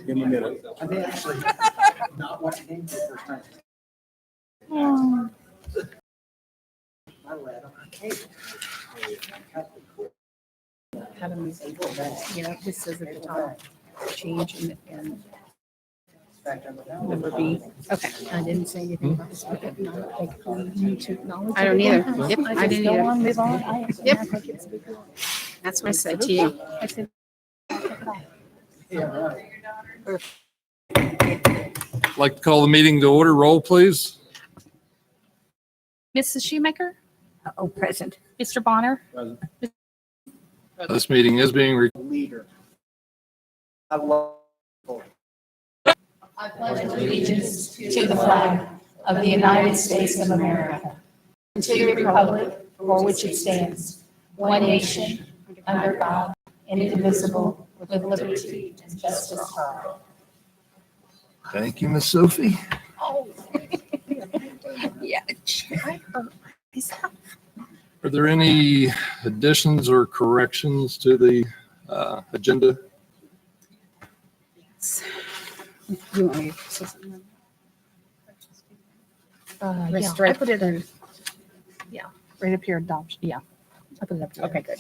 in the middle. I may actually not watch the game for the first time. My lad on occasion. Yeah, this says at the top, change and Back on the down. number B. Okay, I didn't say anything about this, but no, like, we need to acknowledge. I don't it either. again. Yep, I just didn't go either. on, move on. Yep. I think it's a big deal. That's what I said to you. I said, Yeah, right. I'd like to call the meeting to order. Roll, please. Mrs. Shoemaker, Oh, present. Mr. Bonner, This meeting is being recorded. Leader. I love. I pledge allegiance to the flag of the United States of America, and to the republic for which it stands, one nation, under God, indivisible, with liberty and justice for all. Thank you, Miss Sophie. Yeah. Are there any additions or corrections to the agenda? You want me to say something? yeah, Rest I right. put it in, yeah, right up here, adoption, yeah. I put it up there. Okay, good.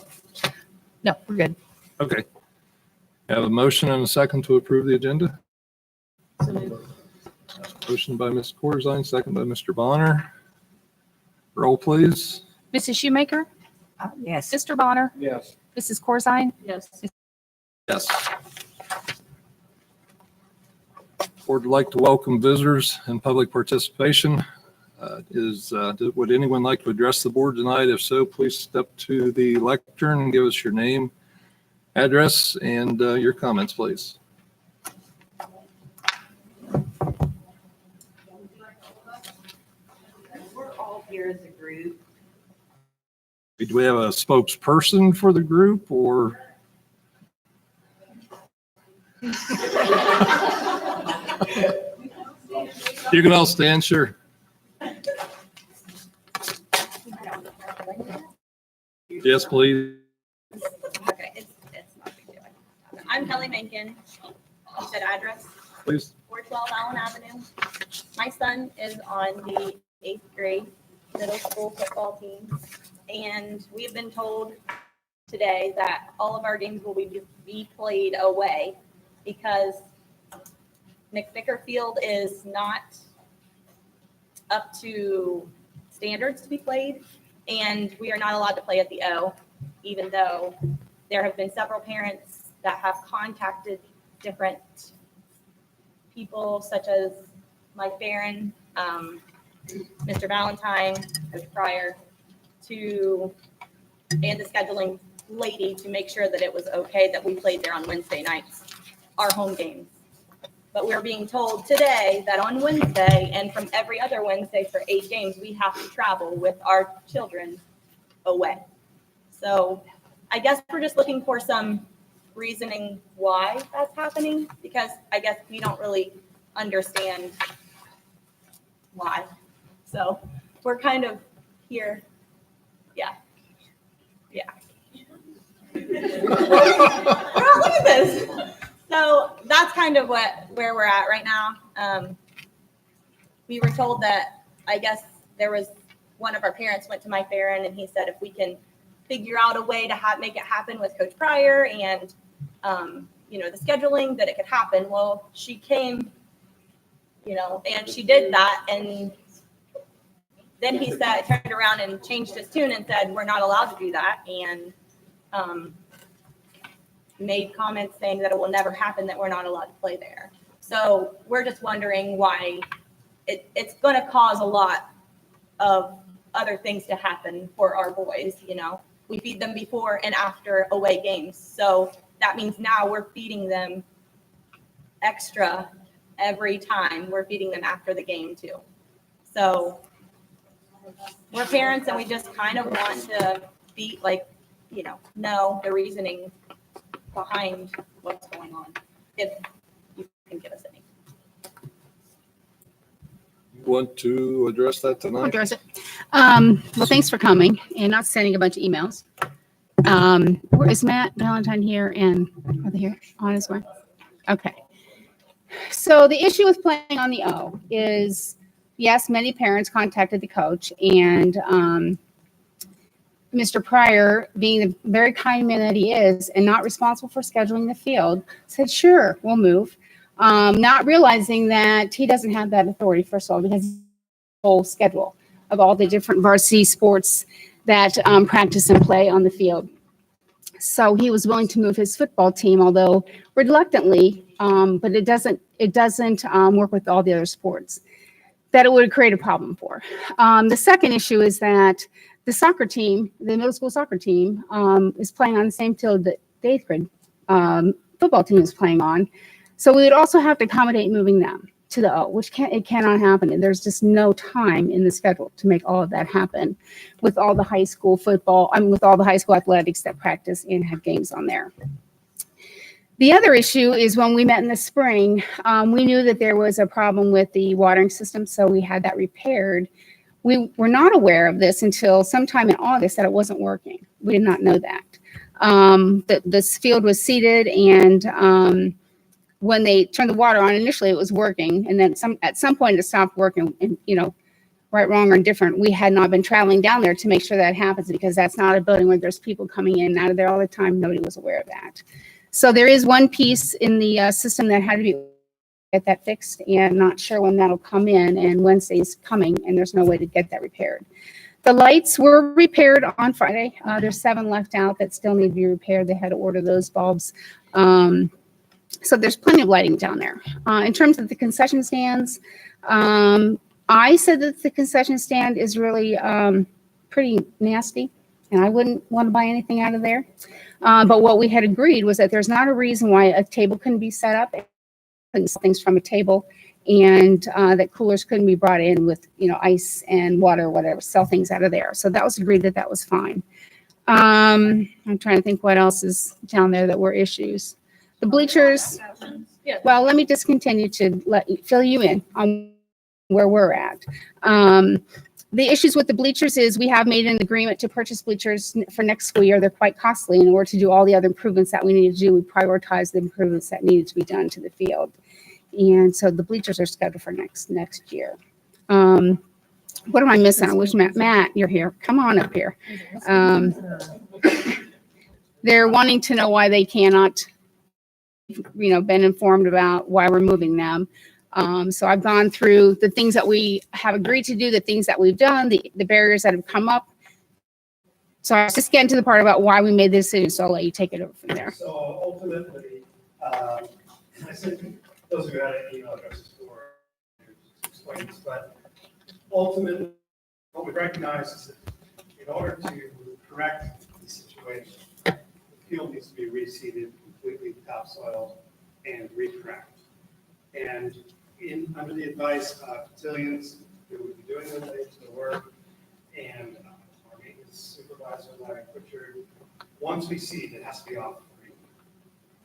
No, we're good. Okay. Have a motion and a second to approve the agenda? Motion by Ms. Corzine, second by Mr. Bonner. Roll, please. Mrs. Shoemaker, Yes. Mr. Bonner, Yes. Mrs. Corzine. Yes. Yes. Board would like to welcome visitors and public participation. Would anyone like to address the board tonight? If so, please step to the lectern and give us your name, address, and your comments, please. We're all here as a group. Do we have a spokesperson for the group or? You can all stand, sure. Yes, please. Okay, it's not a big deal. I'm Kelly Menken. You said address, Please. 412 Allen Avenue. My son is on the 8th grade middle school football team. And we have been told today that all of our games will be played away because McVicker Field is not up to standards to be played, and we are not allowed to play at the O, even though there have been several parents that have contacted different people, such as Mike Barron, Mr. Valentine, Coach Pryor, and the scheduling lady to make sure that it was okay that we played there on Wednesday nights, our home games. But we're being told today that on Wednesday and from every other Wednesday for 8 games, we have to travel with our children away. So I guess we're just looking for some reasoning why that's happening, because I guess we don't really understand why. So we're kind of here. Yeah. Look at this. So that's kind of where we're at right now. We were told that, I guess there was one of our parents went to Mike Barron and he said if we can figure out a way to make it happen with Coach Pryor and the scheduling, that it could happen. Well, she came, and she did that, and then he turned around and changed his tune and said we're not allowed to do that, and made comments saying that it will never happen, that we're not allowed to play there. So we're just wondering why it's going to cause a lot of other things to happen for our boys. We feed them before and after away games. So that means now we're feeding them extra every time. We're feeding them after the game too. So we're parents and we just kind of want to be know the reasoning behind what's going on, if you can give us any. You want to address that I'll tonight? address it. Well, thanks for coming and not sending a bunch of emails. Where is Matt Valentine here and are they here on his way? Okay. So the issue with playing on the O is, yes, many parents contacted the coach, and Mr. Pryor, being the very kind man that he is and not responsible for scheduling the field, said, sure, we'll move. Not realizing that he doesn't have that authority, first of all, because whole schedule of all the different varsity sports that practice and play on the field. So he was willing to move his football team, although reluctantly, but it doesn't work with all the other sports that it would create a problem for. The second issue is that the soccer team, the middle school soccer team, is playing on the same field that the eighth grade football team is playing on. So we would also have to accommodate moving them to the O, which it cannot happen. And there's just no time in the schedule to make all of that happen with all the high school football, with all the high school athletics that practice and have games on there. The other issue is when we met in the spring, we knew that there was a problem with the watering system, so we had that repaired. We were not aware of this until sometime in August that it wasn't working. We did not know that. This field was seeded, and when they turned the water on, initially it was working, and then at some point it stopped working. And right, wrong, or indifferent, we had not been traveling down there to make sure that happens, because that's not a building where there's people coming in and out of there all the time. Nobody was aware of that. So there is one piece in the system that had to be get that fixed, and not sure when that'll come in, and Wednesday's coming, and there's no way to get that repaired. The lights were repaired on Friday. There's 7 left out that still need to be repaired. They had to order those bulbs. So there's plenty of lighting down there. In terms of the concession stands, I said that the concession stand is really pretty nasty, and I wouldn't want to buy anything out of there. But what we had agreed was that there's not a reason why a table couldn't be set up, and things from a table, and that coolers couldn't be brought in with ice and water or whatever, sell things out of there. So that was agreed that was fine. I'm trying to think what else is down there that were issues. The bleachers. Well, let me just continue to fill you in on where we're at. The issues with the bleachers is we have made an agreement to purchase bleachers for next school year. They're quite costly. In order to do all the other improvements that we need to do, we prioritize the improvements that needed to be done to the field. And so the bleachers are scheduled for next year. What am I missing? I wish Matt, you're here. Come on up here. They're wanting to know why they cannot, been informed about why we're moving them. So I've gone through the things that we have agreed to do, the things that we've done, the barriers that have come up. So I was just getting to the part about why we made this decision. So I'll let you take it over from there. So ultimately, I sent those of you who had email addresses for explain this, but ultimately, what we recognize is that in order to correct the situation, the field needs to be reseeded, completely topsoil, and recracked. And under the advice of cotillions who would be doing the work, and our maintenance supervisor, Larry Pritchard, once we seed, it has to be off the green.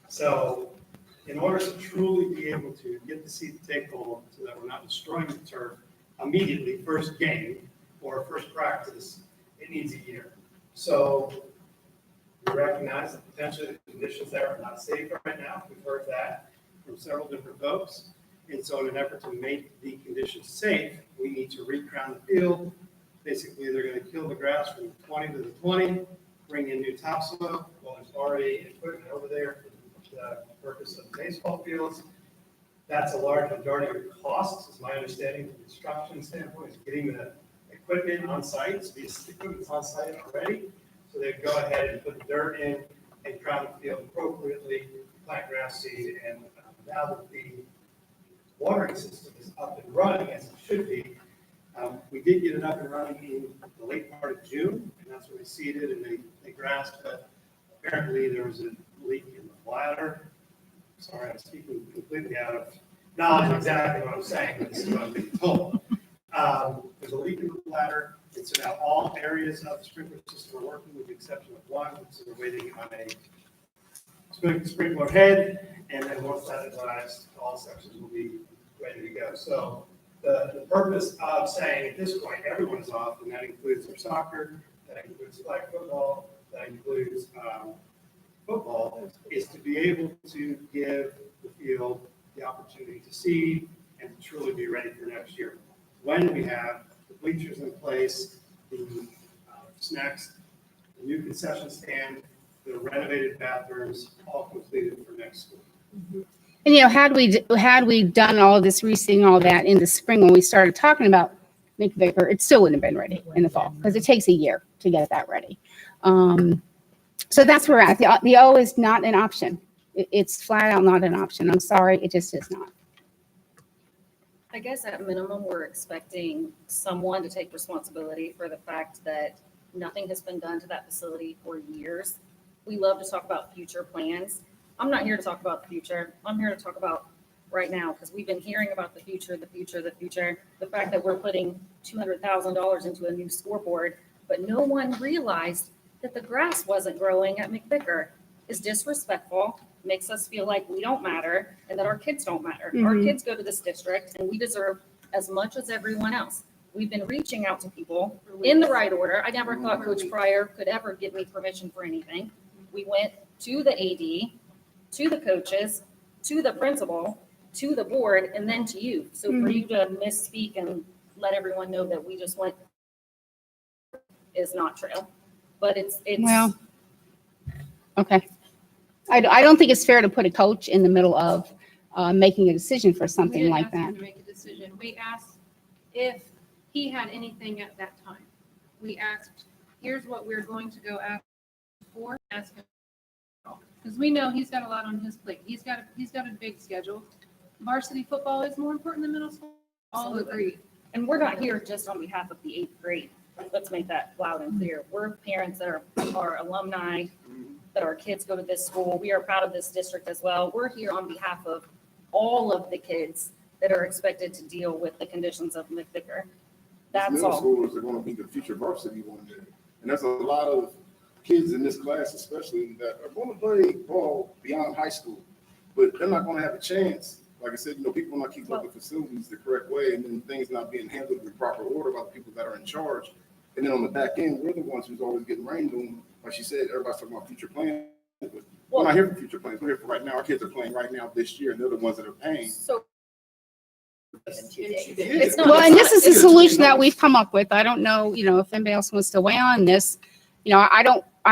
So in order to truly be able to get the seed to take hold so that we're not destroying the turf immediately, first game or first practice, it needs a year. So we recognize that potentially the conditions there are not safe right now. We've heard that from several different folks. And so in an effort to make the conditions safe, we need to recrown the field. Basically, they're going to kill the grass from the 20 to the 20, bring in new topsoil. Well, there's already equipment over there for the purpose of baseball fields. That's a large majority of the costs, is my understanding from a construction standpoint, is getting the equipment on site. So the equipment's on site already. So they'd go ahead and put the dirt in and crown the field appropriately, plant grass seed, and now that the watering system is up and running as it should be, we did get it up and running in the late part of June, and that's when they seeded and they grassed, but apparently there was a leak in the bladder. Sorry, I'm speaking completely out of knowledge exactly what I'm saying, but this is what I'm being told. There's a leak in the bladder, and so now all areas of the sprinkler system are working with the exception of one, so we're waiting on a sprinkler head, and then once that is arrives, all sections will be ready to go. So the purpose of saying at this point everyone is off, and that includes our soccer, that includes flag football, that includes football, is to be able to give the field the opportunity to seed and to truly be ready for next year. When we have the bleachers in place, the snacks, the new concession stand, the renovated bathrooms, all completed for next school. And, had we done all this reseeding, all that in the spring when we started talking about McVicker, it still wouldn't have been ready in the fall because it takes a year to get that ready. So that's where we're at. The O is not an option. It's flat out not an option. I'm sorry, it just is not. I guess at minimum, we're expecting someone to take responsibility for the fact that nothing has been done to that facility for years. We love to talk about future plans. I'm not here to talk about the future. I'm here to talk about right now, because we've been hearing about the future. The fact that we're putting $200,000 into a new scoreboard, but no one realized that the grass wasn't growing at McVicker is disrespectful, makes us feel like we don't matter and that our kids don't matter. Our Mhm. kids go to this district and we deserve as much as everyone else. We've been reaching out to people in the right order. I never thought Coach Pryor could ever give me permission for anything. We went to the AD, to the coaches, to the principal, to the board, and then to you. So for you to misspeak and let everyone know that we just went is not true. But it's Well, okay. I don't think it's fair to put a coach in the middle of making a decision for We something didn't like ask him that. to make a decision. We asked if he had anything at that time. We asked, here's what we're going to go after for, ask him. Because we know he's got a lot on his plate. He's got a big schedule. Varsity football is more important than middle school. All agree. And we're not here just on behalf of the eighth grade. Let's make that loud and clear. We're parents that are alumni, that our kids go to this school. We are proud of this district as well. We're here on behalf of all of the kids that are expected to deal with the conditions of McVicker. That's Middle all. schoolers are going to be the future varsity one day. And there's a lot of kids in this class especially that are going to play ball beyond high school, but they're not going to have a chance. Like I said, people not keep up the facilities the correct way, and then things not being handled in proper order by the people that are in charge. And then on the back end, we're the ones who's always getting rained on. Like she said, everybody's talking about future plans. But we're not here for future plans. We're here for right now. Our kids are playing right now this year, and they're the ones that are paying. So it's not. Well, and this is a it's- solution that we've come up with. I don't know, if anybody else wants to weigh on this. I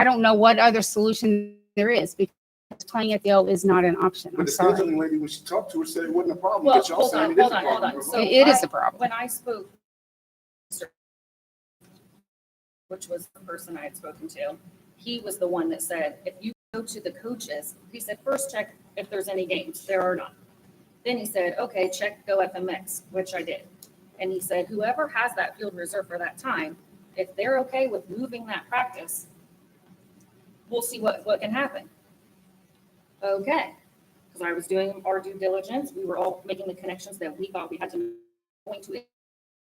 don't know what other solution there is because playing at the O is not an option. But I'm the sorry. scheduling lady, when she talked to her, said it wasn't a problem. Well, But y'all hold saying on, it is hold a on, hold problem. on. So It is a problem. When I spoke, which was the person I had spoken to, he was the one that said, if you go to the coaches, he said, first check if there's any games. There are none. Then he said, okay, check Go FMX, which I did. And he said, whoever has that field reserved for that time, if they're okay with moving that practice, we'll see what can happen. Okay, because I was doing our due diligence. We were all making the connections that we thought we had to point to it.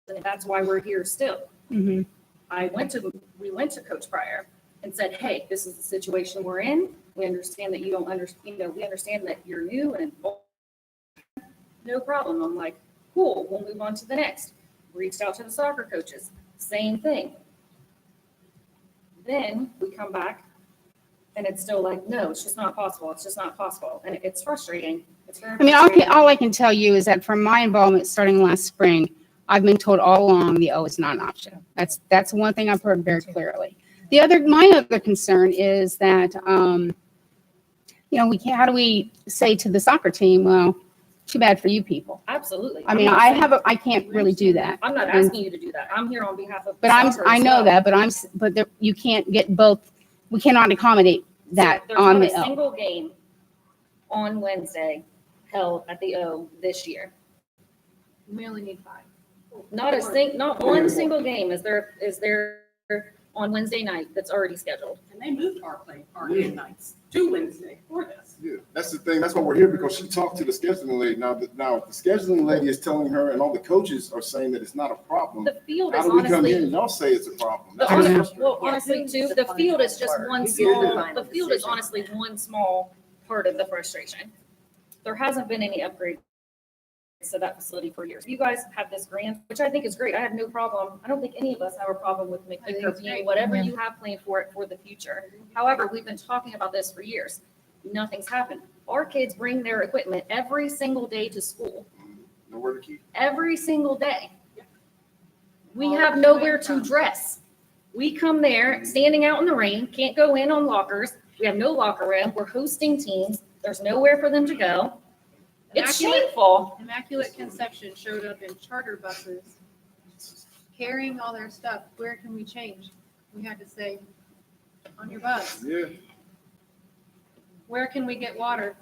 And that's why we're here still. Mhm. We went to Coach Pryor and said, hey, this is the situation we're in. We understand that you don't understand, we understand that you're new and no problem. I'm like, cool, we'll move on to the next. Reached out to the soccer coaches, same thing. Then we come back and it's still like, no, it's just not possible. It's just not possible. And it's frustrating. It's very frustrating. All I can tell you is that from my involvement starting last spring, I've been told all along the O is not an option. That's one thing I've heard very clearly. My other concern is that, how do we say to the soccer team, well, too bad for you people. Absolutely. I mean, I can't really do that. I'm not asking you to do that. I'm here on behalf of. But soccer I as know well. that, but you can't get both. We cannot accommodate that There's on not the a O. single game on Wednesday held at the O this year. We only need 5. Not one single game is there on Wednesday night that's already scheduled. And they moved our game nights to Wednesday for this. Yeah, that's the thing. That's why we're here, because she talked to the scheduling lady. Now, the scheduling lady is telling her, and all the coaches are saying that it's not a problem. The field How is do we come in honestly, and y'all say it's a problem? the That's what's honest- frustrating. well, honestly too, the field is just one small, the field is honestly one small part of the frustration. There hasn't been any upgrade to that facility for years. You guys have this grant, which I think is great. I have no problem. I don't think any of us have a problem with McVicker being whatever you have planned for it for the future. However, we've been talking about this for years. Nothing's happened. Our kids bring their equipment every single day to school, Nowhere to keep. every single day. We have nowhere to dress. We come there, standing out in the rain, can't go in on lockers. We have no locker room. We're hosting teams. There's nowhere for them to go. It's shameful. Immaculate Conception showed up in charter buses, carrying all their stuff. Where can we change? We had to say, on your bus. Yeah. Where can we get water?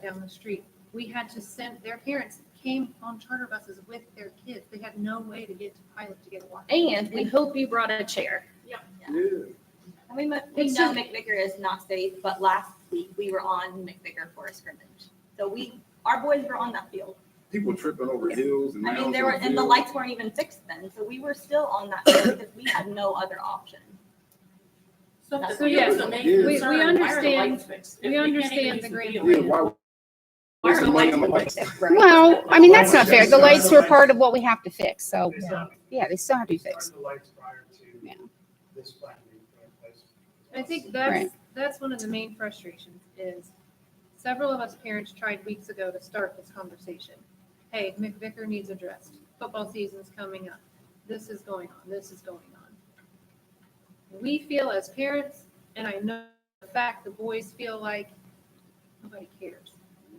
Down the street. We had to send, their parents came on charter buses with their kids. They had no way to get to Pilot to get water. And we hope you brought a chair. Yeah. I mean, we know McVicker is not safe, but last week we were on McVicker for a scrimmage. So our boys were on that field. People tripping over hills and I mean, mountains. and the lights weren't even fixed then, so we were still on that field because we had no other option. So yes, we understand, we understand the grand Yeah, plan. why? Where's the money on the lights? Well, I mean, that's not fair. The lights were part of what we have to fix. So, They still- yeah, they still have to be fixed. started the lights prior to Yeah. this plan being put in place. I think Right. that's one of the main frustrations is several of us parents tried weeks ago to start this conversation. Hey, McVicker needs addressed. Football season's coming up. This is going on. This is going on. We feel as parents, and I know the fact the boys feel like nobody cares.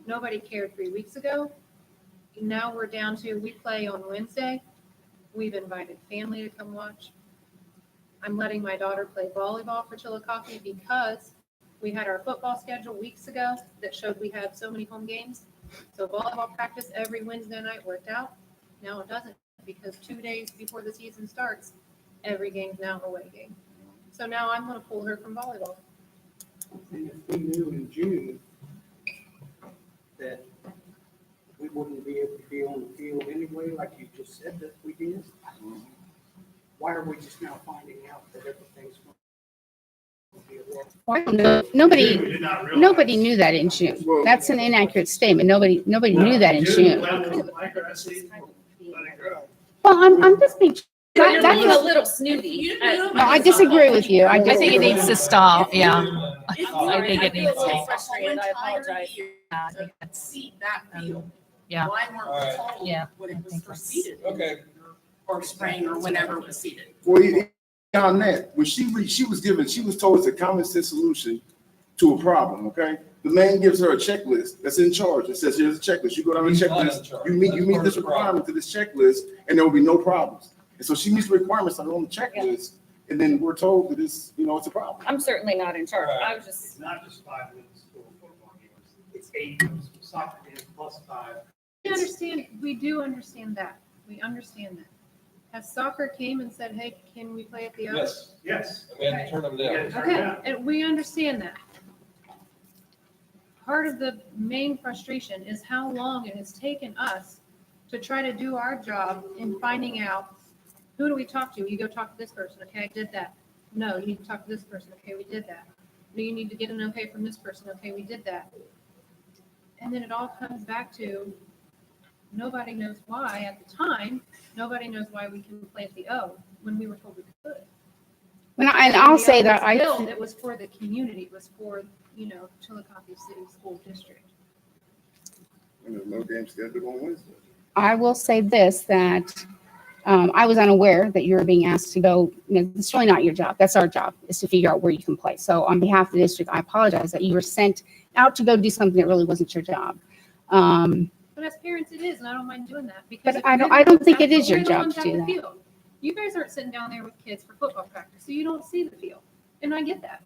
Nobody cared 3 weeks ago. Now we're down to, we play on Wednesday. We've invited family to come watch. I'm letting my daughter play volleyball for Chillicothe because we had our football schedule weeks ago that showed we had so many home games. So volleyball practice every Wednesday night worked out. Now it doesn't because 2 days before the season starts, every game's now an away game. So now I'm going to pull her from volleyball. And if we knew in June that we wouldn't be able to be on the field anyway, like you just said that we did, why are we just now finding out that everything's going to be a lot? Well, I don't know. Nobody, We did not realize. nobody knew that in June. That's an inaccurate statement. Nobody knew that in June. Level of accuracy, let it grow. Well, I'm just being, You're that- being a that's, little snooty. no, I disagree with you. I think it needs to stop, yeah. I think it needs I feel a little to. frustrated. I apologize. I think it's, See that field. yeah. Why weren't we told Yeah, when I it was think first that's- seeded? Okay. Or spring or whenever it was seeded. Well, on that, when she was told it's a common sense solution to a problem, okay? The man gives her a checklist that's in charge. It says, here's a checklist. You go down the He's not in checklist, charge. you meet That's part this of the problem. requirement to this checklist, and there will be no problems. And so she meets the requirements that are on the checklist, and then we're told that it's a problem. I'm certainly not in charge. I was It's just, not just 5 middle school football games, it's 8 middle school soccer games plus 5. We do understand that. We understand that. Has soccer came and said, hey, can we play at the O? Yes, Yes. we had to turn them down. Yeah. Okay, and we understand that. Part of the main frustration is how long it has taken us to try to do our job in finding out, who do we talk to? You go talk to this person, okay, I did that. No, you need to talk to this person, okay, we did that. No, you need to get an okay from this person, okay, we did that. And then it all comes back to, nobody knows why at the time, nobody knows why we can play at the O when we were told we could. and I'll The say O that was built, it was for the community, it was for, Chillicothe City School District. And there's no game scheduled on Wednesday. I will say this, that I was unaware that you were being asked to go, it's really not your job. That's our job, is to figure out where you can play. So on behalf of the district, I apologize that you were sent out to go do something that really wasn't your job. But as parents, it is, and I don't mind doing that because. But if I we're don't the think ones it is out- your we're the job ones to out do in the that. field. You guys aren't sitting down there with kids for football practice, so you don't see the field. And I get that.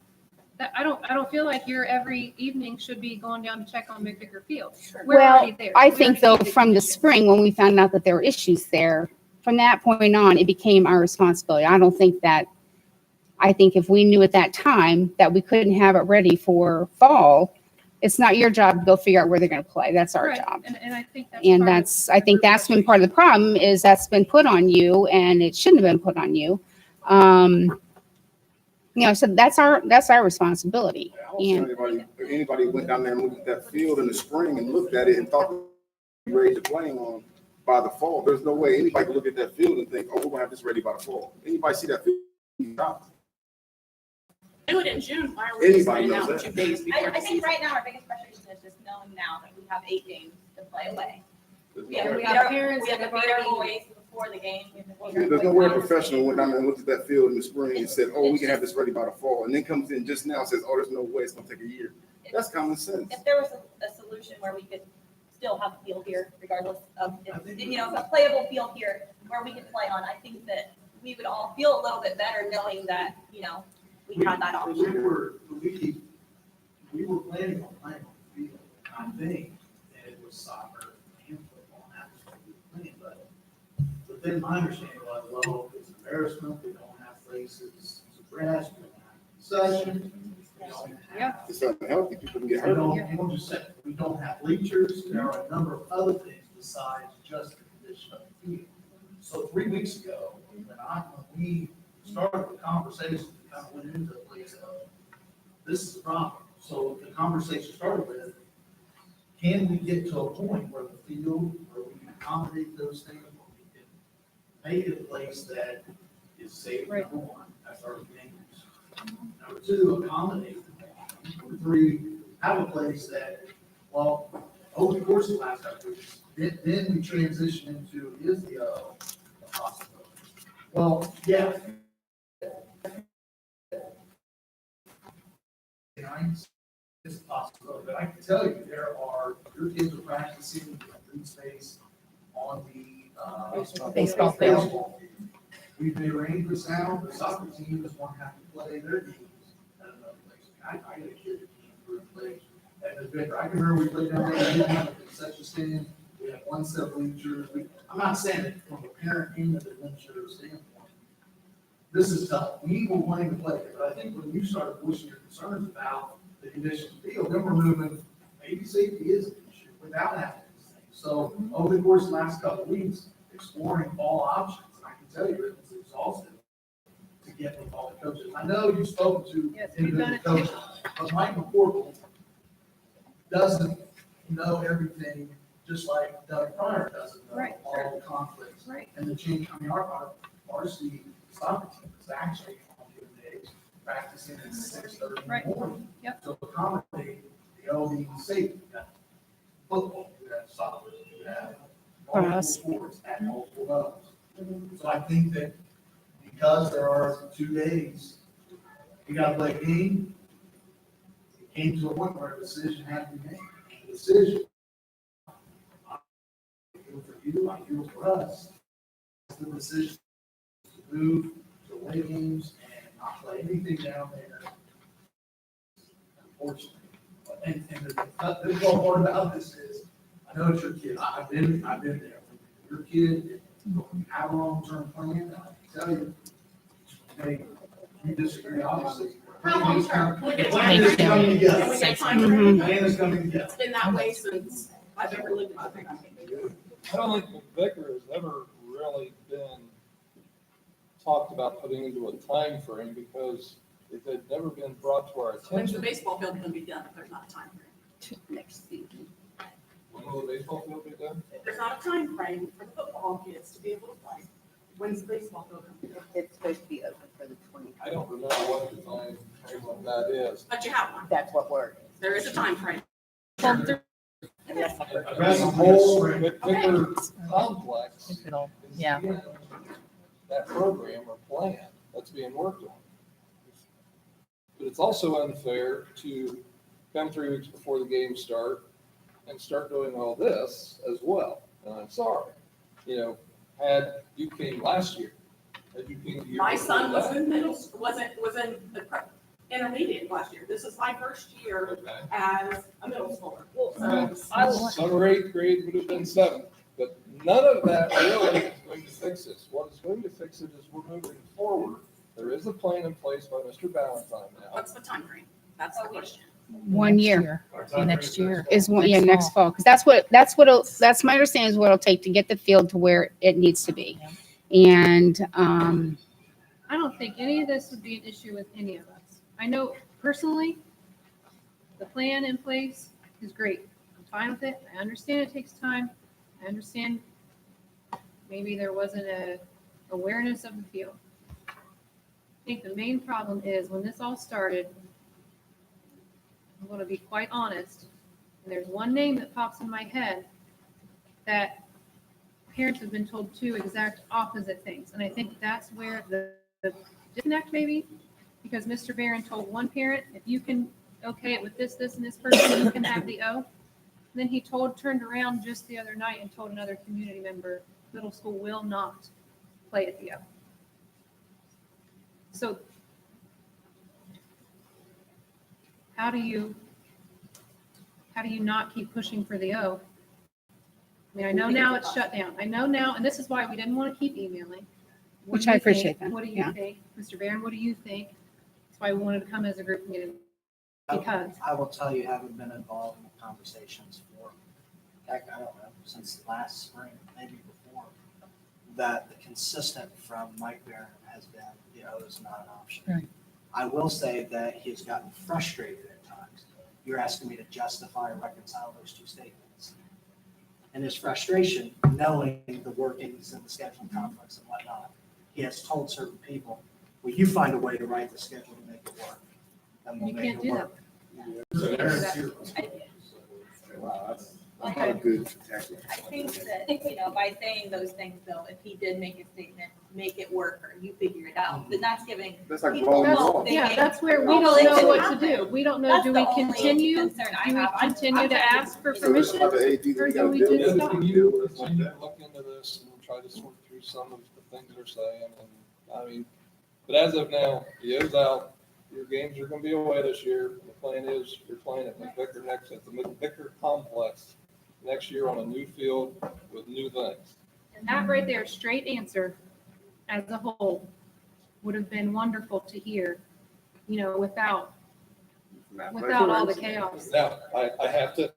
I don't feel like you're every evening should be going down to check on McVicker Field. We're Well, already there. I We think though, understand from the conditions. spring, when we found out that there were issues there, from that point on, it became our responsibility. I think if we knew at that time that we couldn't have it ready for fall, it's not your job to go figure out where they're going to play. That's our Right, job. And I think that's. And part of I think the that's been part of the problem, is that's been put on you and it shouldn't have been put on you. So that's our responsibility. I don't see anybody went down there and looked at that field in the spring and looked at it and thought they were ready to play on by the fall. There's no way anybody can look at that field and think, oh, we're gonna have this ready by the fall. Anybody see that field? Do it in June. Why are we just Anybody finding knows out that. 2 days before I the think season? right now our biggest frustration is just knowing now that we have 8 games to play away. We have Yeah, to we beat have our, parents we have that to have beat our already- boys before the game. We have to beat our There's no boys way a now. professional went down there and looked at that field in the spring and said, oh, we can have this ready by the fall, and then comes in just now and says, oh, there's no way, it's gonna take a year. That's common sense. If there was a solution where we could still have the field here regardless of, a playable field here where we could play on, I think that we would all feel a little bit better knowing that, we had that option. We were planning on playing on the field, I think, and it was soccer and football, and that was what we were playing, but then my understanding was, well, it's an embarrassment, we don't have places to dress, we don't have concessions, we don't have. It's not healthy, people can get We hurt. don't, I'm just saying, we don't have bleachers, there are a number of other things besides just the condition of the field. So 3 weeks ago, when we started the conversation, we kind of went into the place of, this is the problem. So the conversation started with, can we get to a point where the field, where we can accommodate those things, where we can make it a place that is safe, Right. number one, that's our games. Number two, accommodate. Number three, have a place that, well, over the course of the last couple of weeks, then we transition into, is the possibility? Well, yeah. It's a possibility, but I can tell you, your kids are practicing in green space on the Baseball field. field. We've made arrangements now, the soccer team is going to have to play their games at another place. I got a kid that can't play at the bigger. I can remember we played down there, we didn't have a concession stand, we had one set of bleachers. I'm not saying it from a parent and the administrator standpoint. This is tough. We were wanting to play it, but I think when you started voicing your concerns about the condition of the field, then we're moving, maybe safety is an issue without having these things. So over the course of the last couple of weeks, exploring all options, and I can tell you it was exhausting to get with all the coaches. I know you've spoken to Yes, we've done individual it too. coaches, but Mike McCorkle doesn't know everything, just like Doug Pryor doesn't know Right. all the conflicts. Right. And the change, I mean, our varsity soccer team is actually on given days practicing at 6:30 in Right. the morning. Yep. To accommodate the LD safety. You got football, you have soccer, you have multiple Cross. sports at multiple levels. So I think that because there are 2 days, we got to play a game. It came to a point where a decision had to be made. The decision, I feel for you, I feel for us, the decision to move to away games and not play anything down there. Unfortunately. And the difficult part about this is, I know it's your kid, I've been there. Your kid, you have a long-term plan, and I can tell you, hey, you disagree, obviously. How long-term? The plan is coming together. And we got time The frame. plan is coming together. It's been that way since I've ever lived in my family. I don't think McVicker has ever really been talked about putting into a time frame because it had never been brought to our When's the attention. baseball field gonna be done if there's not a time frame? Next season. When will the baseball field be done? If there's not a time frame for the football kids to be able to play, when's the baseball field gonna be done? It's supposed to be open for the 20. I don't remember what the time frame of that is. But you have one. That's what we're. There is a time frame. That's the whole spring. McVicker complex If it'll, is yeah. in that program or plan that's being worked on. But it's also unfair to come 3 weeks before the games start and start doing all this as well. And I'm sorry, had you came last year, had you came the year. My before son was that, in middle, was in the intermediate last year. This is my first year Okay. as a middle schooler. Okay. So Some or 8th grade would have been 7th, but none of that really is going to fix this. What is going to fix it is we're moving forward. There is a plan in place by Mr. Valentine now. what's the time frame? That's the question. 1 year Next year. is one, yeah, Next next fall. Because that's my understanding is what it'll take to get the field to where it needs to be. And, I don't think any of this would be an issue with any of us. I know personally, the plan in place is great. I'm fine with it. I understand it takes time. I understand maybe there wasn't a awareness of the field. think the main problem is when this all started, I'm going to be quite honest, and there's one name that pops in my head that parents have been told two exact opposite things. And I think that's where the disconnect maybe, because Mr. Barron told one parent, if you can okay it with this, and this person, you can have the O. Then he turned around just the other night and told another community member, middle school will not play at the O. So how do you not keep pushing for the O? I mean, I know now it's shut down. I know now, and this is why we didn't want to keep emailing. What Which do I you think? appreciate that, What do you yeah. think? Mr. Barron, what do you think? That's why we wanted to come as a group and get it. Because I will tell you, having been involved in the conversations for, heck, I don't know, since last spring, maybe before, that the consistent from Mike Barron has been, is not an option. Right. I will say that he has gotten frustrated at times. You're asking me to justify or reconcile those two statements. And his frustration, knowing the workings and the scheduling conflicts and whatnot, he has told certain people, will you find a way to write the schedule to make it work? And we'll You make can't it do work. Wow, that's not a good tactic. I think that, by saying those things though, if he did make a statement, make it work, or you figure it out, then that's giving. That's like people blowing hope off. they Yeah, can- that's where we Oh, don't they know can what to happen. do. We don't know, That's do the we only continue? concern I Do we have. continue to ask for So it's permission? like the AD that Or we do gotta we deal just with. stop? Can you look into this and try to sort through some of the things they're saying? And I mean, but as of now, the O's out. Your games are going to be away this year. The plan is you're playing at McVicker next at the McVicker complex next year on a new field with new things. And that right there, straight answer as a whole would have been wonderful to hear, without all the chaos. Now, I have to,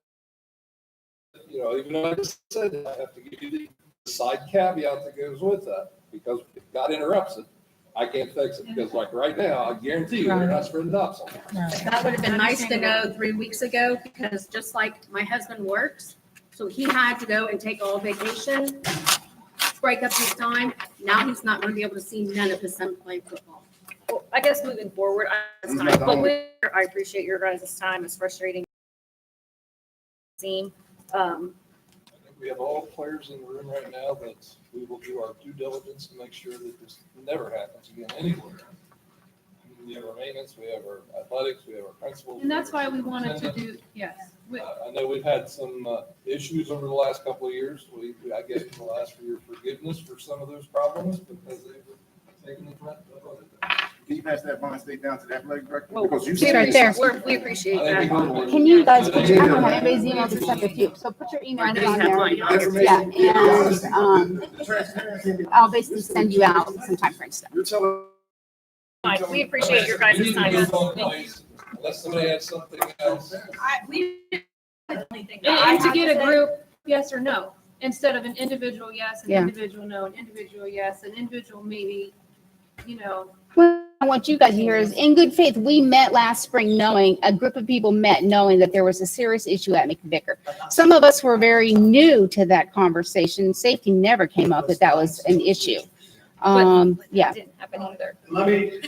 even though I just said that, I have to give you the side caveat that goes with that, because if God interrupts it, I can't fix it, because like right now, I guarantee you, they're not spreading dots on it. That would have been nice to know 3 weeks ago, because just like my husband works, so he had to go and take all vacation, break up his time. Now he's not going to be able to see none of his son play football. Well, I guess moving forward, He's not the only- I appreciate your guys' time. It's frustrating. Seem, I think we have all players in the room right now that we will do our due diligence to make sure that this never happens again anywhere. We have our maintenance, we have our athletics, we have our principals. And that's why we wanted to do, yes. I know we've had some issues over the last couple of years. I guess we'll ask for your forgiveness for some of those problems because they've taken the threat of other things. Can you pass that bond state down to the athletic director? Well, Because you see said right there. we appreciate I think that. we- Can you guys, I don't have everybody's emails except a few, so put your email I know you on have there. mine. Yeah, and, The transparency. I'll basically send you out some timeframe stuff. You're telling. We appreciate your guys' We need to time. move on, please, unless somebody has something else. And to get a group, yes or no, instead of an individual yes, an Yeah. individual no, an individual yes, an individual maybe, What I want you guys to hear is, in good faith, we met last spring knowing, a group of people met knowing that there was a serious issue at McVicker. Some of us were very new to that conversation. Safety never came up that was an issue. Yeah. It didn't happen either. Let me.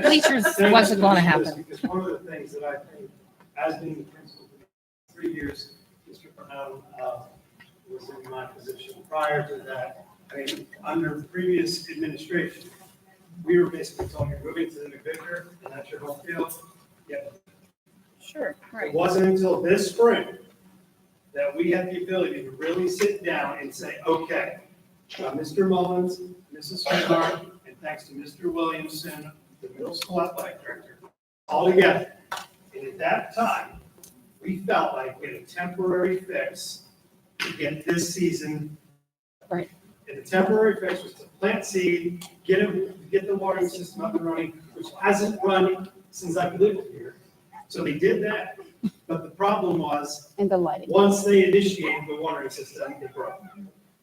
Bleachers wasn't gonna happen. Because one of the things that I think, as being the principal for 3 years, Mr. Brown was in my position. Prior to that, under previous administration, we were basically told you're moving to the McVicker and that's your home field. Yep. Sure, It wasn't until this spring that we had the ability to really sit down and say, okay, Mr. Mullins, Mrs. Spindler, and thanks to Mr. Williamson, the middle school athletic director, all together. And at that time, we felt like we had a temporary fix to get this season. Right. And the temporary fix was to plant seed, get the watering system up and running, which hasn't run since I've lived here. So they did that, but the problem was, And the lighting. once they initiated the watering system, it broke.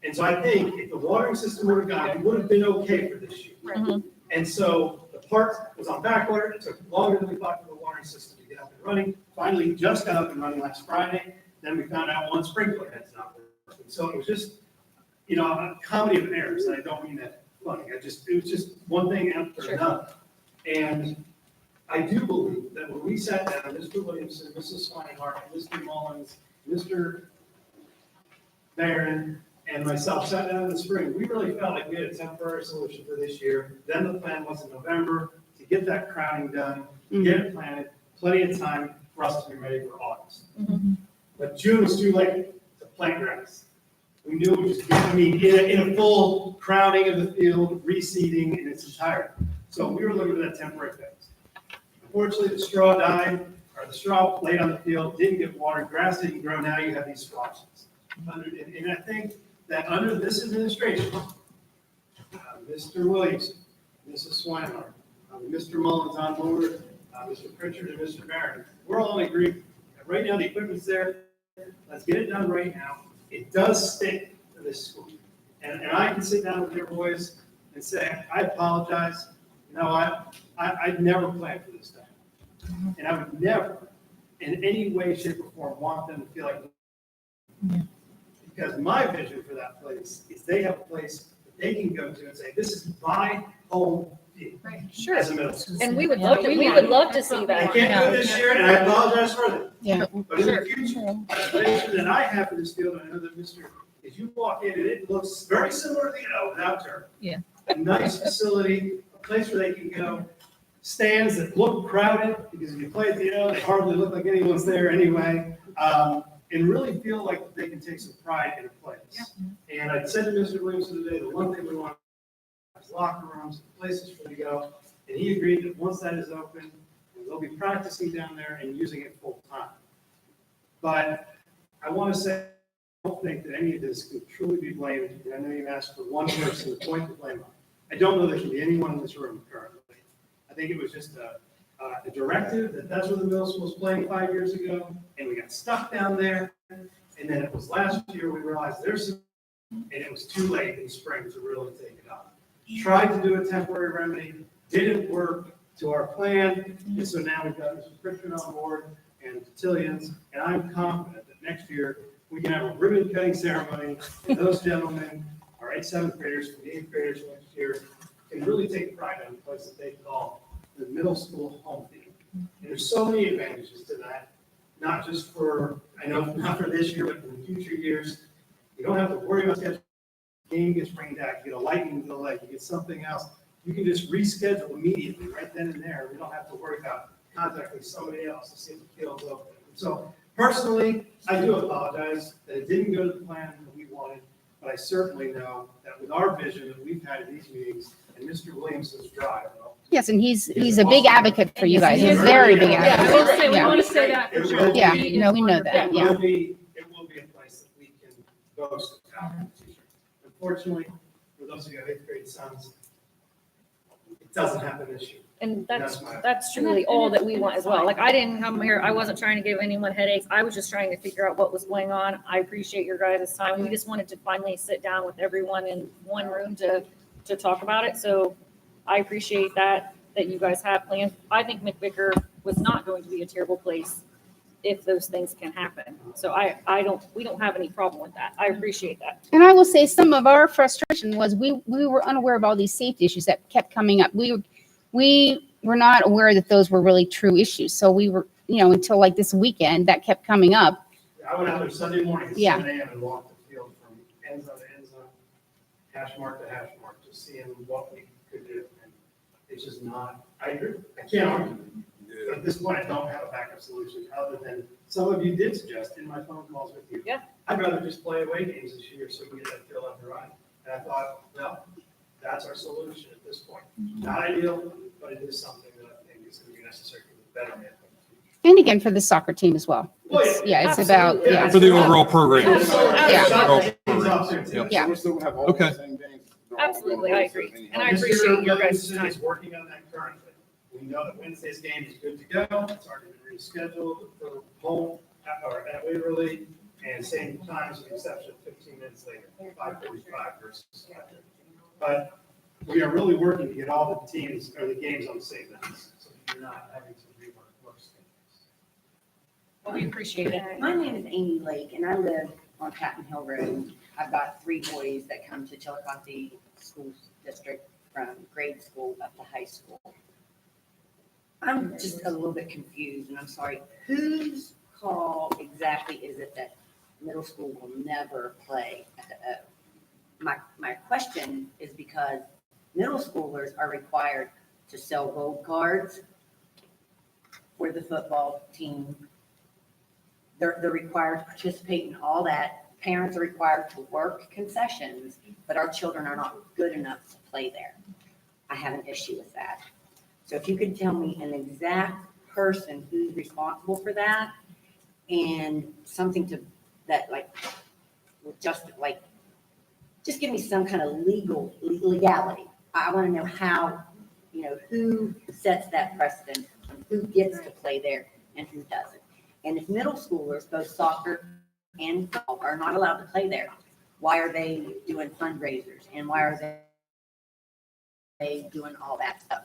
And so I think if the watering system would have gone, it would have been okay for this year. And so the park was on back order. It took longer than we thought for the watering system to get up and running. Finally, just got up and running last Friday. Then we found out one sprinkler head's not working. So it was just, a comedy of errors. And I don't mean that funny. It was just one thing after another. And I do believe that when we sat down, Mr. Williamson, Mrs. Swinehart, Mr. Mullins, Mr. Barron, and myself sat down in the spring, we really felt like we had a temporary solution for this year. Then the plan was in November to get that crowning done, get it planted, plenty of time for us to be ready for August. But June was too late to plant grass. We knew it was, in a full crowning of the field, reseeding in its entirety. So we were looking for that temporary fix. Unfortunately, the straw died, or the straw laid on the field, didn't get watered, grass didn't grow, now you have these squashes. And I think that under this administration, Mr. Williamson, Mrs. Swinehart, Mr. Mullins on board, Mr. Pritchard and Mr. Barron, we're all in agreement. Right now, the equipment's there, let's get it done right now. It does stick to this school. And I can sit down with your boys and say, I apologize, you know, I'd never planned for this thing. And I would never, in any way, shape, or form, want them to feel like, because my vision for that place is they have a place that they can go to and say, this is my home field. Sure. As a middle school. And we would love to see I that. can't do it this year, and I apologize for that. Yeah. But in the future, the vision that I have for this field, I know that Mr., is you walk in and it looks very similar to, without turf. Yeah. A nice facility, a place where they can go, stands that look crowded, because if you play at the, they hardly look like anyone's there anyway. And really feel like they can take some pride in a place. Yeah. And I said to Mr. Williamson today, the one thing we want is locker rooms, places for you to go. And he agreed that once that is open, they'll be practicing down there and using it full time. But I want to say, I don't think that any of this can truly be blamed. And I know you've asked for one person to point the blame on. I don't know there can be anyone in this room currently. I think it was just a directive that that's where the middle school was playing 5 years ago, and we got stuck down there. And then it was last year we realized there's some, and it was too late in spring to really take it on. Tried to do a temporary remedy, didn't work to our plan, and so now we've got Mr. Pritchard on board and cotillions, and I'm confident that next year we can have a ribbon cutting ceremony, and those gentlemen, our 8th, 7th graders, and 8th graders next year, can really take pride in the place that they call the middle school home field. And there's so many advantages to that, not just for, I know, not for this year, but for the future years. You don't have to worry about scheduling. Game gets rained out, you get a lightning delay, you get something else. You can just reschedule immediately, right then and there. We don't have to worry about contacting somebody else to see if the field's open. So personally, I do apologize that it didn't go to the plan that we wanted, but I certainly know that with our vision that we've had in these meetings and Mr. Williamson's drive, Yes, and he's a big advocate for you guys, a very big Yeah, I will say, advocate. we Yeah. want to say that for sure. Yeah, He is no, we know wonderful. that, yeah. It will be a place that we can boast about in the future. Unfortunately, for those of you who have 8th grade sons, it doesn't happen this year. And that's truly all that we want as well. Like, I didn't come here, I wasn't trying to give anyone headaches. I was just trying to figure out what was going on. I appreciate your guys' time. We just wanted to finally sit down with everyone in one room to talk about it. So I appreciate that you guys have planned. I think McVicker was not going to be a terrible place if those things can happen. So we don't have any problem with that. I appreciate that. And I will say some of our frustration was we were unaware of all these safety issues that kept coming up. We were not aware that those were really true issues. So we were, until like this weekend that kept coming up. I went out there Sunday morning at Yeah. 7 a.m. and walked the field from end zone to end zone, hash mark to hash mark, just seeing what we could do. And it's just not, I agree, I can't argue. At this point, I don't have a backup solution other than some of you did suggest in my phone calls with you. Yeah. I'd rather just play away games this year so we get that field up and running. And I thought, well, that's our solution at this point. Not ideal, but it is something that I think is going to be necessary for the betterment of the future. And again, for the soccer team as well. It's about, Absolutely. yeah. For the overall program. Yeah. So we're still gonna have all Okay. the same games. Absolutely, I agree. And I Mr. appreciate your guys' Williamson time. is working on that currently. We know that Wednesday's game is good to go. It's already been rescheduled for home at Waverly, and same times with the exception of 15 minutes later, 5:45 versus 5:30. But we are really working to get all the teams or the games on the same nights, so you're not having to rework work schedules. We appreciate it. My name is Amy Lake, and I live on Patton Hill Road. I've got 3 boys that come to Chillicothe School District from grade school up to high school. I'm just a little bit confused, and I'm sorry. Whose call exactly is it that middle school will never play at the O? My question is because middle schoolers are required to sell gold cards for the football team. They're required to participate in all that. Parents are required to work concessions, but our children are not good enough to play there. I have an issue with that. So if you could tell me an exact person who's responsible for that and something to that just give me some kind of legality. I want to know how, who sets that precedent and who gets to play there and who doesn't. And if middle schoolers, both soccer and football, are not allowed to play there, why are they doing fundraisers and why are they doing all that stuff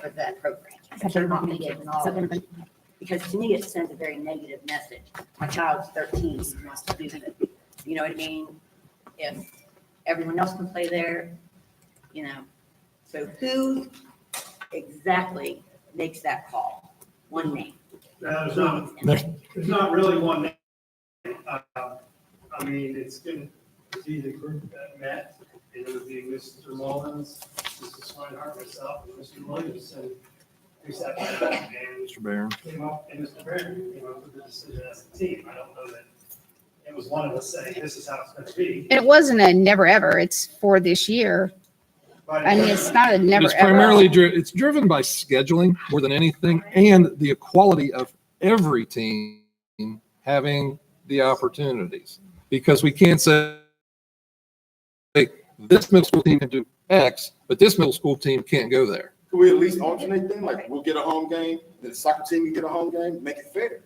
for that program? Because to me, it sends a very negative message. My child's 13, he wants to do it. You know what I mean? If everyone else can play there, so who exactly makes that call? One name. There's not really one name. I mean, it's either group that met, and it would be Mr. Mullins, Mr. Swinehart, myself, and Mr. Williamson, who sat there and Mr. Barron. came up, and Mr. Barron came up with the decision as a team. I don't know that it was one of us saying, this is how it's going to be. And it wasn't a never ever, it's for this year. But I mean, it's not a never It's ever. primarily, it's driven by scheduling more than anything and the equality of every team having the opportunities. Because we can't say, hey, this middle school team can do X, but this middle school team can't go there. Could we at least alternate them? Like, we'll get a home game, then the soccer team can get a home game, make it fair.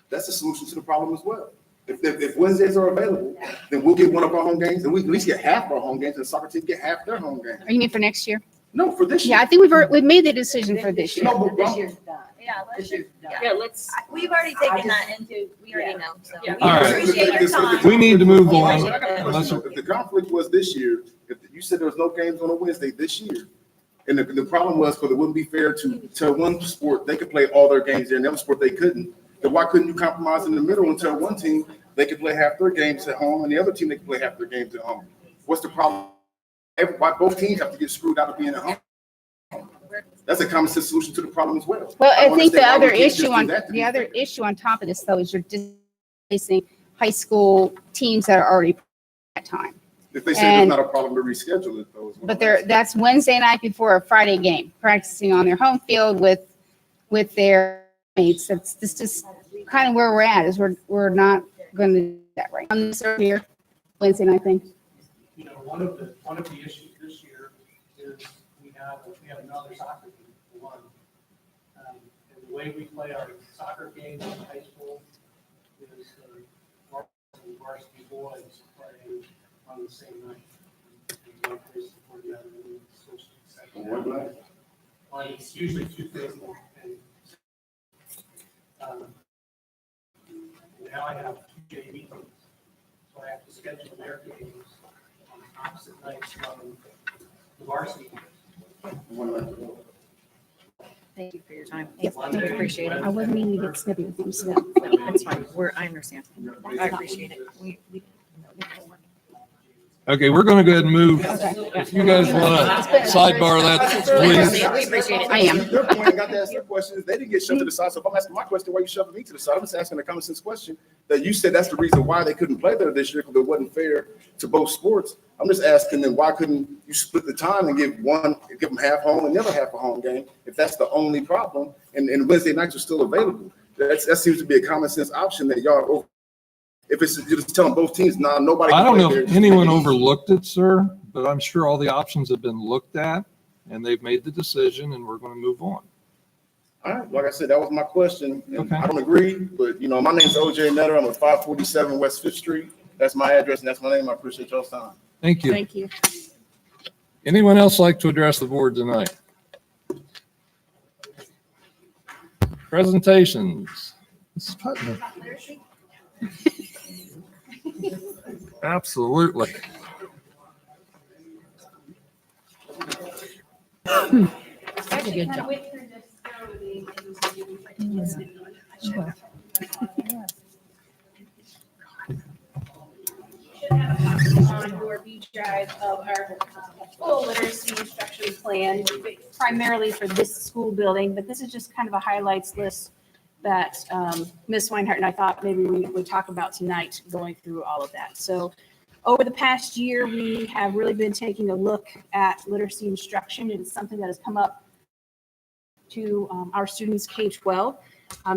That's a solution to the problem as well. If Wednesdays are available, then we'll get one of our home games, and we at least get half our home games, and the soccer team get half their home games. Or you mean for next year? No, for this year. Yeah, I think we've made the decision for this year. No, but This year's done. Yeah, This year's done. Yeah, let's. we've already taken that into, we already know, so. Yeah. We All right. appreciate your time. We need to move I on. got a question. If the conflict was this year, if you said there was no games on a Wednesday this year, and the problem was because it wouldn't be fair to tell one sport they could play all their games there, and the other sport they couldn't, then why couldn't you compromise in the middle and tell one team they could play half their games at home, and the other team they could play half their games at home? What's the problem? Why both teams have to get screwed out of being at home? That's a common sense solution to the problem as well. Well, I don't think the understand why other we can't just issue do on, that to be the other fair. issue on top of this though is you're displacing high school teams that are already at time. If they say there's and- not a problem to reschedule it, though. is what But I'm that's Wednesday night before a Friday game, practicing on their home field with their mates. This is kind of where we're at, is we're not going to do that right. On this here, Wednesday night thing. One of the issues this year is we have another soccer team, for one. And the way we play our soccer games in high school is varsity boys play on the same night. One plays for the other, and it's saying. What night? it's usually Tuesdays and now I have two JV teams, so I have to schedule their games on opposite nights from the varsity. Thank you for your time. Yep. I appreciate it. I wasn't meaning to get snippy with you, so. No, that's fine. I understand. I appreciate it. We Okay, we're going to go ahead and move. If you guys want to sidebar that, please. We appreciate it. I am. Your point, I got to ask their questions. They didn't get shoved to the side. So if I'm asking my question, why you shoving me to the side? I'm just asking a common sense question that you said that's the reason why they couldn't play there this year because it wasn't fair to both sports. I'm just asking them, why couldn't you split the time and give them half home and the other half a home game if that's the only problem? And Wednesday nights are still available. That seems to be a common sense option that y'all over. If it's you're just telling both teams, nah, nobody. I don't know can if play there. anyone overlooked it, sir, but I'm sure all the options have been looked at and they've made the decision and we're going to move on. All right, like I said, that was my question. And Okay. I don't agree, but my name's OJ Netter. I'm at 547 West 5th Street. That's my address and that's my name. I appreciate y'all's time. Thank you. Thank you. Anyone else like to address the board tonight? Presentations. Mrs. Putnam. Absolutely. That's a good job. On your B drive of our full literacy instruction plan, primarily for this school building, but this is just kind of a highlights list that Ms. Weinhardt and I thought maybe we would talk about tonight, going through all of that. So over the past year, we have really been taking a look at literacy instruction. It's something that has come up to our students K-12.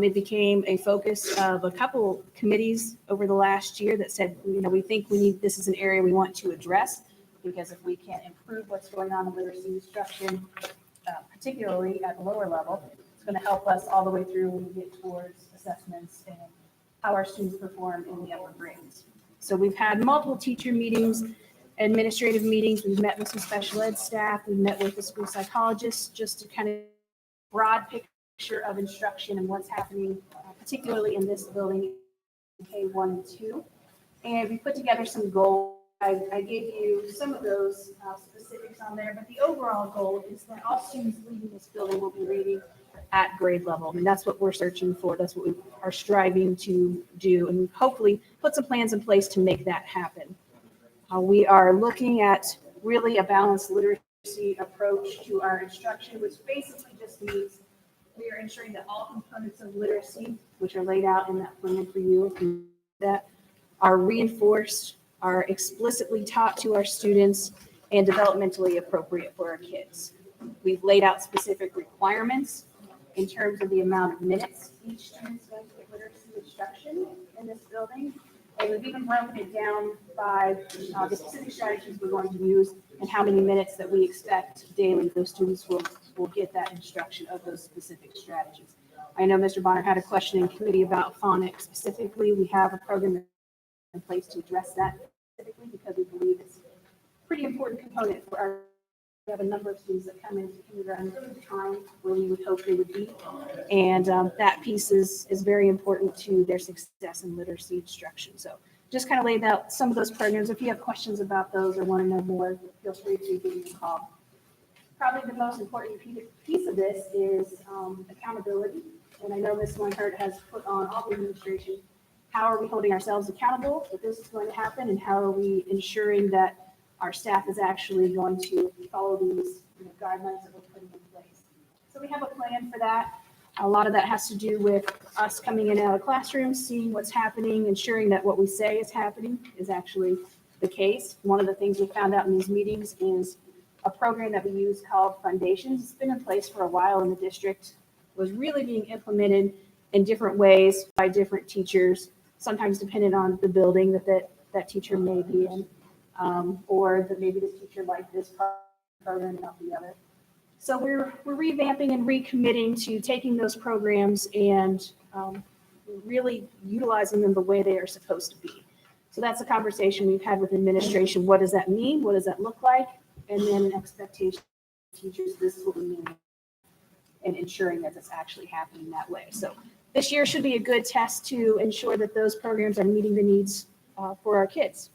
It became a focus of a couple committees over the last year that said, we think this is an area we want to address, because if we can improve what's going on in literacy instruction, particularly at the lower level, it's going to help us all the way through when we get towards assessments and how our students perform in the upper grades. So we've had multiple teacher meetings, administrative meetings. We've met with some special ed staff. We've met with the school psychologists just to kind of broad picture of instruction and what's happening, particularly in this building, K1 and 2. And we put together some goals. I gave you some of those specifics on there, but the overall goal is that all students leaving this building will be reading at grade level. And that's what we're searching for. That's what we are striving to do, and hopefully put some plans in place to make that happen. We are looking at really a balanced literacy approach to our instruction, which basically just means we are ensuring that all components of literacy, which are laid out in that plan for you, that are reinforced, are explicitly taught to our students, and developmentally appropriate for our kids. We've laid out specific requirements in terms of the amount of minutes each student is going to get literacy instruction in this building. And we've even broken it down by the specific strategies we're going to use and how many minutes that we expect daily those students will get that instruction of those specific strategies. I know Mr. Bonner had a question in committee about phonics specifically. We have a program in place to address that specifically because we believe it's a pretty important component for our. We have a number of students that come into kindergarten at the time where we would hope they would be. And that piece is very important to their success in literacy instruction. So just kind of laid out some of those programs. If you have questions about those or want to know more, feel free to give me a call. Probably the most important piece of this is accountability. And I know Ms. Weinhardt has put on all the administration, how are we holding ourselves accountable that this is going to happen, and how are we ensuring that our staff is actually going to follow these guidelines that we're putting in place. So we have a plan for that. A lot of that has to do with us coming in and out of classrooms, seeing what's happening, ensuring that what we say is happening is actually the case. One of the things we found out in these meetings is a program that we use called Foundations. It's been in place for a while in the district, was really being implemented in different ways by different teachers, sometimes depending on the building that teacher may be in. Or that maybe this teacher liked this program and not the other. So we're revamping and recommitting to taking those programs and really utilizing them the way they are supposed to be. So that's a conversation we've had with administration. What does that mean? What does that look like? And then an expectation of teachers, this is what we mean, and ensuring that it's actually happening that way. So this year should be a good test to ensure that those programs are meeting the needs for our kids.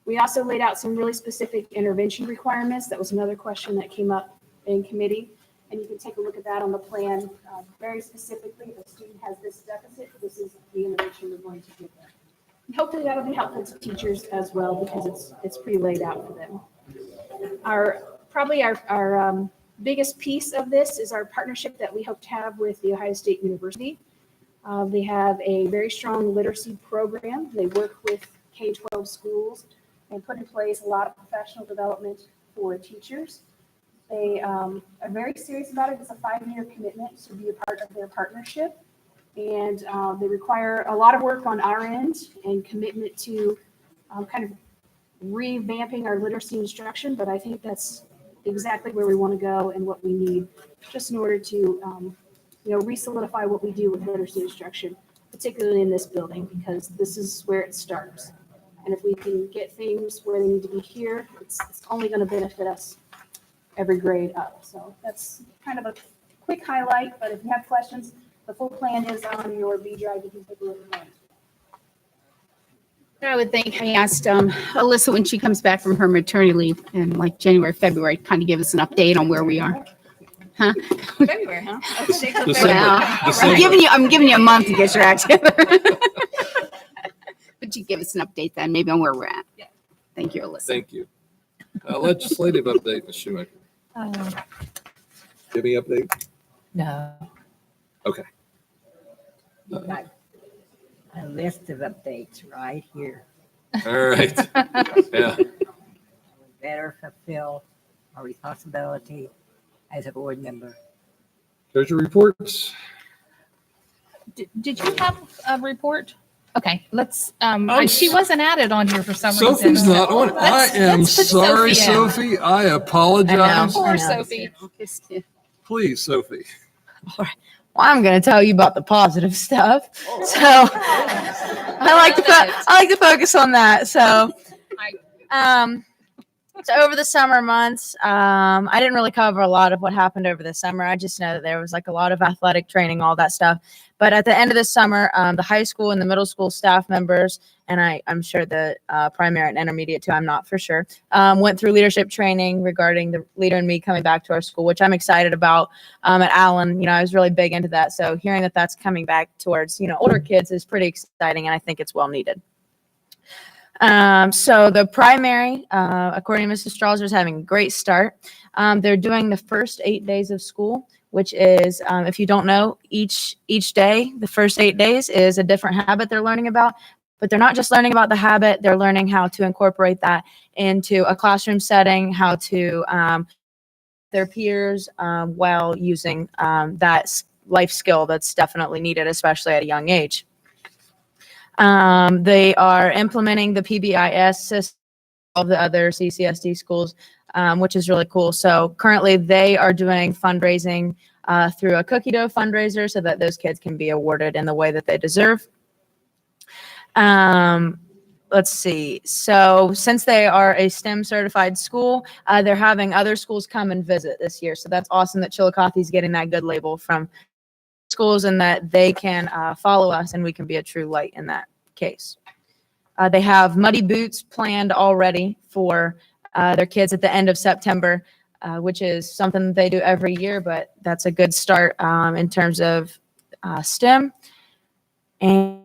We also laid out some really specific intervention requirements. That was another question that came up in committee. And you can take a look at that on the plan. Very specifically, if a student has this deficit, this is the intervention we're going to give them. And hopefully that'll be helpful to teachers as well, because it's pretty laid out for them. Our biggest piece of this is our partnership that we hope to have with the Ohio State University. They have a very strong literacy program. They work with K-12 schools and put in place a lot of professional development for teachers. They are very serious about it. It's a 5-year commitment to be a part of their partnership. And they require a lot of work on our end and commitment to kind of revamping our literacy instruction. But I think that's exactly where we want to go and what we need just in order to re-solidify what we do with literacy instruction, particularly in this building, because this is where it starts. And if we can get things where they need to be here, it's only going to benefit us every grade up. So that's kind of a quick highlight, but if you have questions, the full plan is on your B drive. You can take a look at that. I would think I asked Alyssa when she comes back from her maternity leave in like January, February, kind of give us an update on where we are. February, huh? I was gonna say December. Well, December. I'm giving you a month to get your act together. But you give us an update then, maybe on where we're at. Yeah. Thank you, Alyssa. Thank you. Legislative update, Ms. Schumacher. Give me update? No. Okay. Got a list of updates right here. All right. Yeah. We better fulfill our responsibility as a board member. Treasury reports. Did you have a report? Okay, let's, She wasn't added on here for some Sophie's not on. I am sorry, Sophie. I apologize. Poor Sophie. Please, Sophie. Well, I'm going to tell you about the positive stuff. So I like to focus on that. So, so over the summer months, I didn't really cover a lot of what happened over the summer. I just know that there was like a lot of athletic training, all that stuff. But at the end of the summer, the high school and the middle school staff members, and I'm sure the primary and intermediate too, I'm not for sure, went through leadership training regarding the Leader in Me coming back to our school, which I'm excited about. At Allen, I was really big into that. So hearing that that's coming back towards, older kids is pretty exciting, and I think it's well needed. So the primary, according to Mrs. Strauser, is having a great start. They're doing the first 8 days of school, which is, if you don't know, each day, the first 8 days is a different habit they're learning about. But they're not just learning about the habit, they're learning how to incorporate that into a classroom setting, how to their peers while using that life skill that's definitely needed, especially at a young age. They are implementing the PBIS system of the other CCSD schools, which is really cool. So currently they are doing fundraising through a cookie dough fundraiser so that those kids can be awarded in the way that they deserve. Let's see. So since they are a STEM certified school, they're having other schools come and visit this year. So that's awesome that Chillicothe is getting that good label from schools and that they can follow us and we can be a true light in that case. They have muddy boots planned already for their kids at the end of September, which is something that they do every year, but that's a good start in terms of STEM. And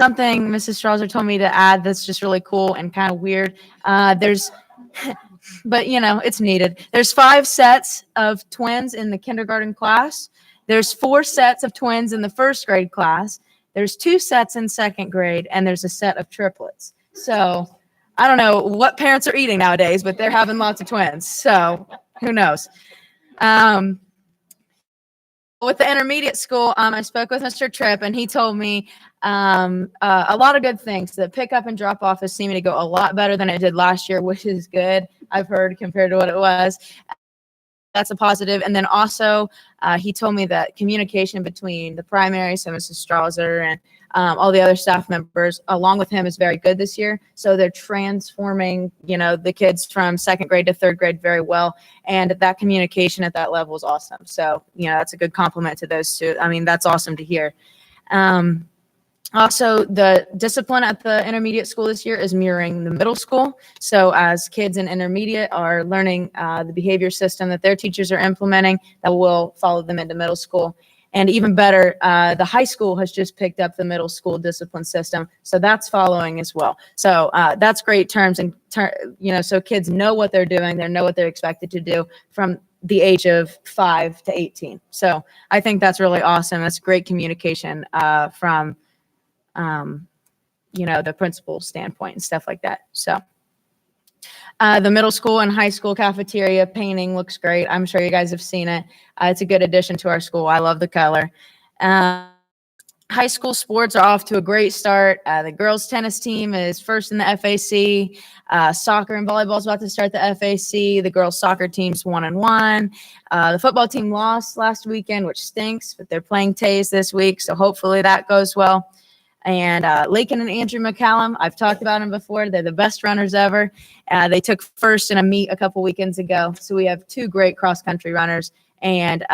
something Mrs. Strauser told me to add that's just really cool and kind of weird. But it's needed. There's 5 sets of twins in the kindergarten class. There's 4 sets of twins in the first grade class. There's 2 sets in second grade, and there's a set of triplets. So I don't know what parents are eating nowadays, but they're having lots of twins. So who knows? With the intermediate school, I spoke with Mr. Tripp, and he told me a lot of good things. The pickup and drop off is seeming to go a lot better than it did last year, which is good, I've heard, compared to what it was. That's a positive. And then also, he told me that communication between the primary, so Mrs. Strauser and all the other staff members, along with him, is very good this year. So they're transforming, the kids from second grade to third grade very well. And that communication at that level is awesome. So, that's a good compliment to those two. I mean, that's awesome to hear. Also, the discipline at the intermediate school this year is mirroring the middle school. So as kids in intermediate are learning the behavior system that their teachers are implementing, that will follow them into middle school. And even better, the high school has just picked up the middle school discipline system. So that's following as well. So that's great terms. And, so kids know what they're doing. They know what they're expected to do from the age of 5 to 18. So I think that's really awesome. That's great communication from the principal standpoint and stuff like that. So the middle school and high school cafeteria painting looks great. I'm sure you guys have seen it. It's a good addition to our school. I love the color. High school sports are off to a great start. The girls tennis team is first in the FAC. Soccer and volleyball is about to start the FAC. The girls soccer team's 1-1. The football team lost last weekend, which stinks, but they're playing Tays this week. So hopefully that goes well. And Lakin and Andrew McCallum, I've talked about them before. They're the best runners ever. They took first in a meet a couple weekends ago. So we have 2 great cross-country runners and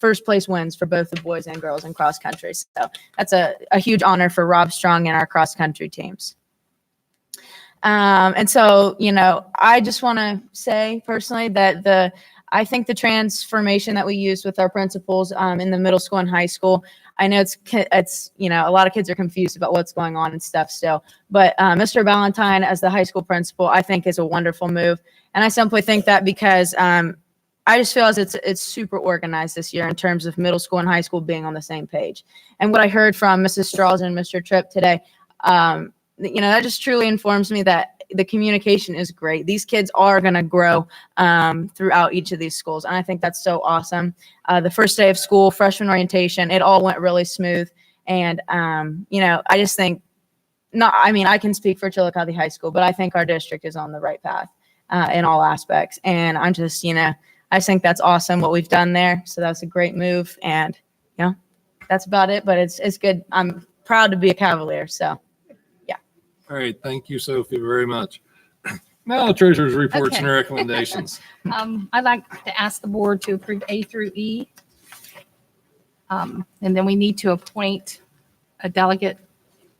first place wins for both the boys and girls in cross-country. So that's a huge honor for Rob Strong and our cross-country teams. And so, I just want to say personally that the I think the transformation that we used with our principals in the middle school and high school, I know it's a lot of kids are confused about what's going on and stuff still, but Mr. Valentine as the high school principal, I think is a wonderful move. And I simply think that because I just feel as it's super organized this year in terms of middle school and high school being on the same page. And what I heard from Mrs. Strauss and Mr. Tripp today, that just truly informs me that the communication is great. These kids are going to grow throughout each of these schools. And I think that's so awesome. The first day of school, freshman orientation, it all went really smooth. And, I just think, I can speak for Chillicothe High School, but I think our district is on the right path in all aspects. And I'm just, I think that's awesome what we've done there. So that's a great move. And, that's about it. But it's good. I'm proud to be a Cavalier. So. All right, thank you, Sophie, very much. Now, treasurer's reports and Okay. recommendations. I'd like to ask the board to approve A through E. And then we need to appoint a delegate,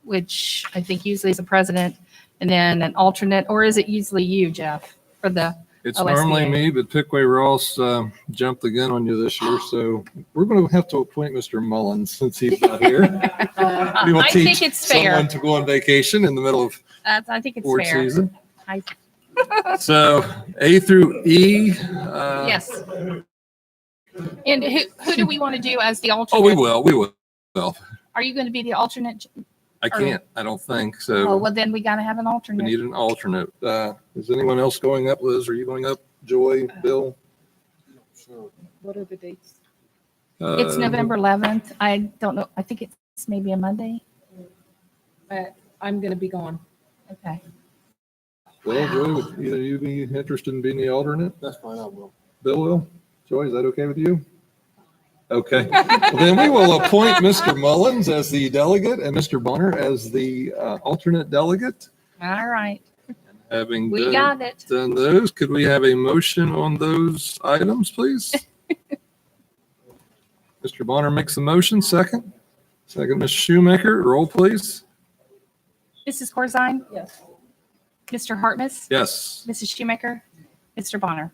which I think usually is the president, and then an alternate, or is it usually you, Jeff, for the It's OSBA? normally me, but Pickway Ross jumped the gun on you this year, so we're going to have to appoint Mr. Mullins since he's not here. We will I think teach it's fair. someone to go on vacation in the middle of I think it's board fair. season. I- So A through E. Yes. And who do we want to do as the alternate? Oh, we will. Are you going to be the alternate? I can't, I don't think Oh, so. well, then we got to have an We alternate. need an alternate. Is anyone else going up? Liz, are you going up? Joy, Bill? What are the dates? It's November 11th. I don't know. I think it's maybe a Monday. I'm going to be gone. Okay. Well, Joy, would either you be interested in being the alternate? That's fine, I will. Bill will? Joy, is that okay with you? Okay. Well, then we will appoint Mr. Mullins as the delegate and Mr. Bonner as the alternate delegate. All right. Having We got it. done those, could we have a motion on those items, please? Mr. Bonner makes the motion, second. Second, Ms. Shoemaker, roll please. Mrs. Corzine? Yes. Mr. Hartmus? Yes. Mrs. Shoemaker? Mr. Bonner?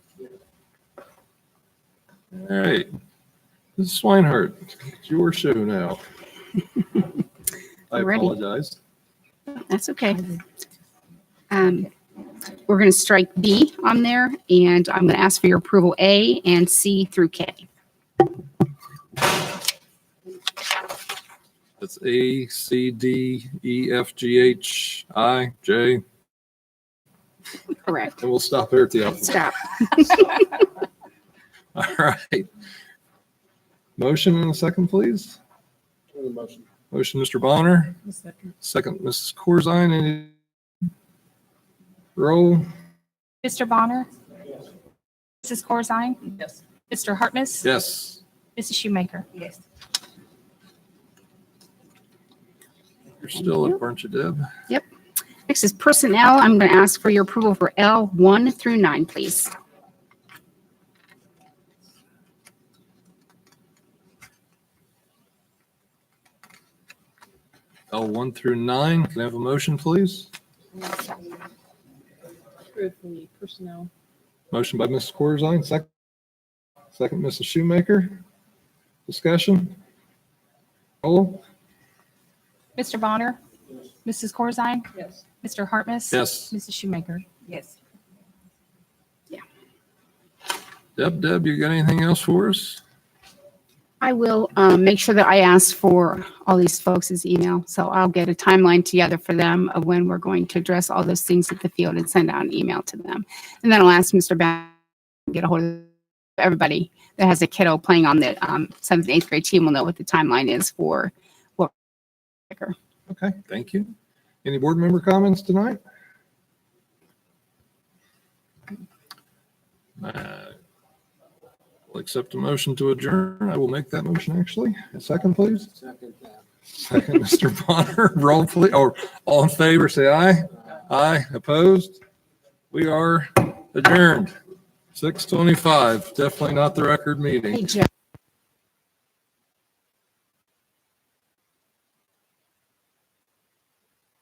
All right. Ms. Swinehart, it's your show now. I I'm ready. apologize. That's okay. We're going to strike B on there, and I'm going to ask for your approval A and C through K. That's A, C, D, E, F, G, H, I, J, Correct. and we'll stop there at the alphabet. Stop. All right. Motion in a second, please. Motion. Motion, Mr. Bonner. Second. Second, Mrs. Corzine. Any roll? Mr. Bonner? Mrs. Corzine? Yes. Mr. Hartmus? Yes. Mrs. Shoemaker? Yes. You're still up, aren't you, Deb? Next is personnel. I'm going to ask for your approval for L 1 through 9, please. L1 through 9. Can I have a motion, please? Good for the personnel. Motion by Mrs. Corzine, second. Second, Mrs. Shoemaker. Discussion? Roll? Mr. Bonner? Mrs. Corzine? Yes. Mr. Hartmus? Yes. Mrs. Shoemaker? Yes. Deb, you got anything else for us? I will make sure that I ask for all these folks' email. So I'll get a timeline together for them of when we're going to address all those things at the field and send out an email to them. And then I'll ask Mr. Bann to get a hold of everybody that has a kiddo playing on the 7th and 8th grade team will know what the timeline is for what. Okay, thank you. Any board member comments tonight? I'll accept a motion to adjourn. I will make that motion, actually. A second, please. Second that. Second, Mr. Bonner. Roll, please. Or all in favor, say aye. Aye. Opposed? We are adjourned. 6:25. Definitely not the record meeting. Hey, Jeff.